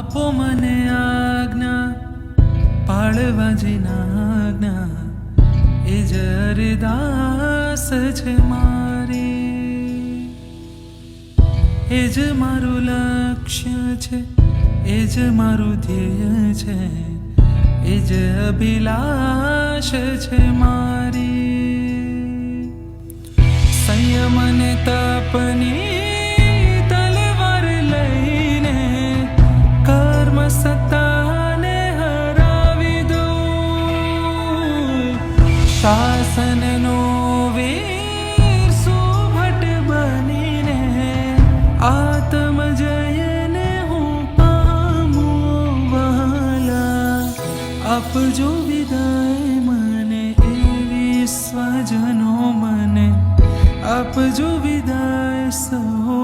આપો મને આજ્ઞા પાળવા જેના આજ્ઞા એ જ અરદાસ છે મારી, એ જ મારું લક્ષ્ય છે, એ જ મારું ધ્યેય છે, એ જ અભિલાષ છે મારી. સંયમ અને તપની તલવાર લઈને કર્મ સત્તાને હરાવી દઉં, શાસનનો વીર સુભટ બનીને આત્મજયને હું પામું વહાલા. આપજો વિદાય મને એવી સ્વજનો મને, આપજો વિદાય સહો